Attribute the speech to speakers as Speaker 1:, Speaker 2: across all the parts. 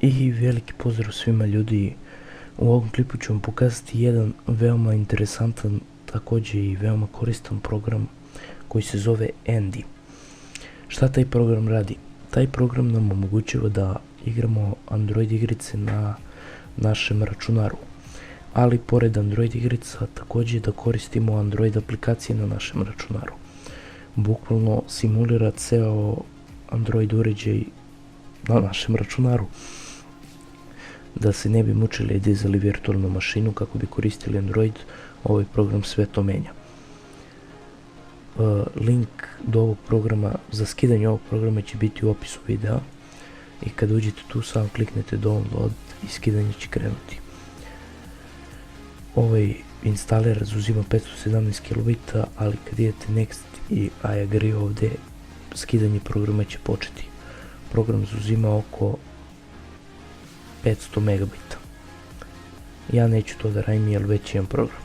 Speaker 1: I veliki pozdrav svima ljudi. U ovom klipu ću vam pokazati jedan veoma interesantan, također i veoma koristan program koji se zove Andy. Šta taj program radi? Taj program nam omogućava da igramo Android igrice na našem računaru. Ali pored Android igrica također da koristimo Android aplikacije na našem računaru. Bukvalno simulira ceo Android uređaj na našem računaru. Da se ne bi mučili i dizali virtualnu mašinu kako bi koristili Android, ovaj program sve to menja. Link do ovog programa, za skidanje ovog programa će biti u opisu videa i kada uđete tu samo kliknete download i skidanje će krenuti. Ovaj instaler uzima 517 KB, ali kad idete next i I agree ovdje, skidanje programa će početi. Program uzima oko 500 MB. Ja neću to da radim jer već imam program.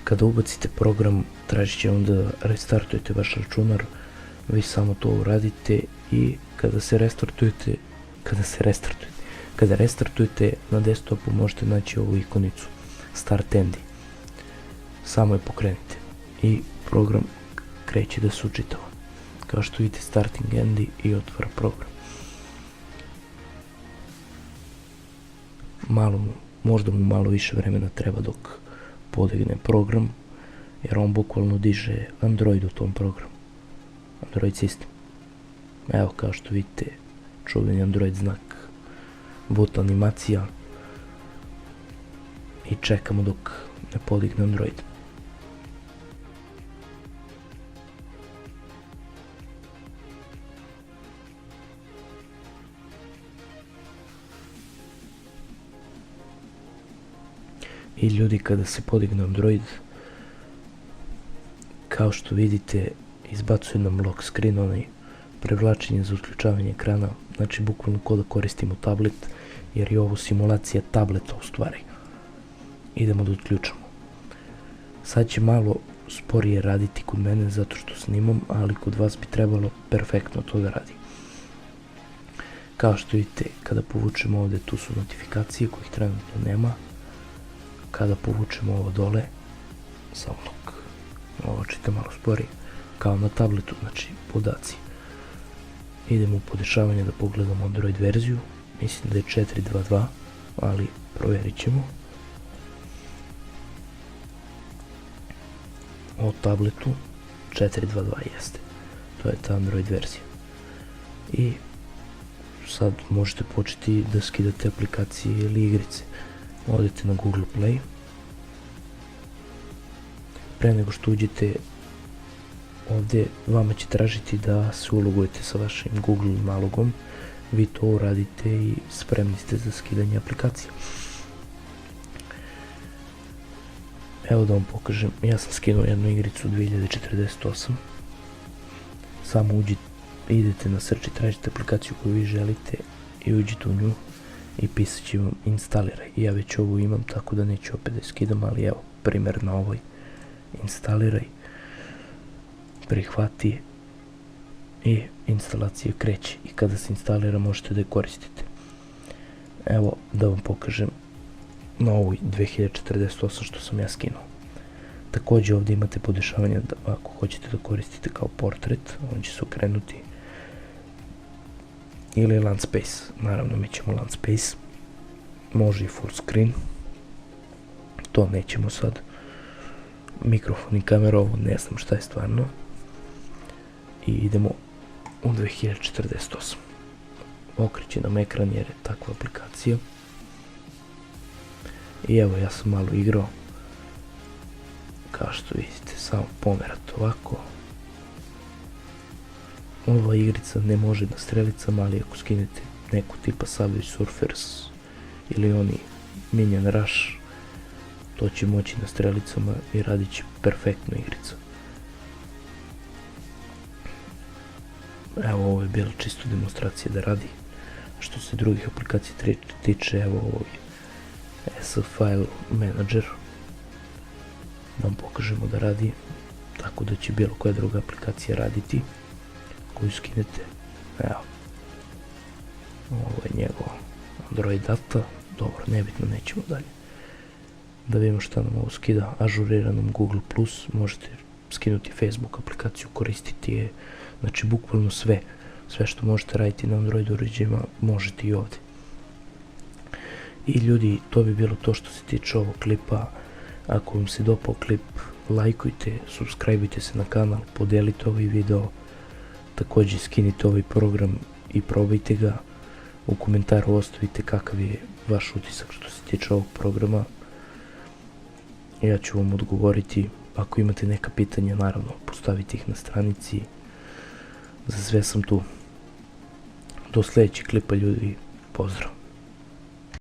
Speaker 1: Kada ubacite program, tražit će onda restartujete vaš računar, vi samo to uradite i kada restartujete na desktopu možete naći ovu ikonicu Start Andy. Samo je pokrenite i program kreće da se učitava. Kao što vidite, Starting Andy i otvara program. Možda mu malo više vremena treba dok podigne program, jer on bukvalno diže Android u tom programu. Android sistem. Evo, kao što vidite, čuveni Android znak, boot animacija i čekamo dok ne podigne Android. I ljudi, kada se podigne Android, kao što vidite, izbacuje nam lock screen, onaj prevlačenje za uključavanje ekrana, znači bukvalno ko da koristimo tablet, jer je ovo simulacija tableta u stvari. Idemo da uključamo. Sad će malo sporije raditi kod mene zato što snimam, ali kod vas bi trebalo perfektno to da radi. Kao što vidite, kada povučemo ovdje, tu su notifikacije kojih trenutno nema. Kada povučemo ovo dole, samo dok ovo čita malo sporije, kao na tabletu, znači podaci. Idemo u podešavanje da pogledamo Android verziju, mislim da je 4.2.2, ali provjerit ćemo. O tabletu 4.2.2 jeste, to je ta Android verzija. I sad možete početi da skidate aplikacije ili igrice. Odete na Google Play. Pre nego što uđete ovdje, vama će tražiti da se ulogujete sa vašim Google nalogom. Vi to uradite i spremni ste za skidanje aplikacija. Evo da vam pokažem, ja sam skinuo jednu igricu 2048. Samo idete na search i tražite aplikaciju koju vi želite i uđite u nju i pisat će vam instaliraj. Ja već ovu imam, tako da neću opet da skidam, ali evo, primjer na ovoj. Instaliraj, prihvati i instalacija kreće. I kada se instalira možete da je koristite. Evo da vam pokažem na ovoj 2048 što sam ja skinuo. Također ovdje imate podešavanje da ako hoćete da koristite kao portret, on će se okrenuti. Ili Landspace, naravno mi ćemo Landspace, može i full screen, to nećemo sad. Mikrofon i kamera, ovo ne znam šta je stvarno. I idemo u 2048. Okreće nam ekran jer je takva aplikacija. I evo, ja sam malo igrao. Kao što vidite, samo pomerate ovako. Ova igrica ne može na strelicama, ali ako skinete neku tipa Subway Surfers ili oni Minion Rush, to će moći na strelicama i radit će perfektno igrica. Evo, ovo je bila čisto demonstracija da radi. Što se drugih aplikacija tiče, evo ovo je SF File Manager. Da vam pokažemo da radi, tako da će bilo koja druga aplikacija raditi koju skinete. Evo. Ovo je njegov Android data. Dobro, nebitno, nećemo dalje. Da vidimo šta nam ovo skida. Ažuriranom Google+, možete skinuti Facebook aplikaciju, koristiti je. Znači, bukvalno sve. Sve što možete raditi na Android uređajima, možete i ovdje. I ljudi, to bi bilo to što se tiče ovog klipa. Ako vam se dopao klip, lajkujte, subscribeujte se na kanal, podijelite ovaj video. Također skinite ovaj program i probajte ga. U komentaru ostavite kakav je vaš utisak što se tiče ovog programa. Ja ću vam odgovoriti. Ako imate neka pitanja, naravno, postavite ih na stranici. Za sve sam tu. Do sljedećeg klipa, ljudi. Pozdrav.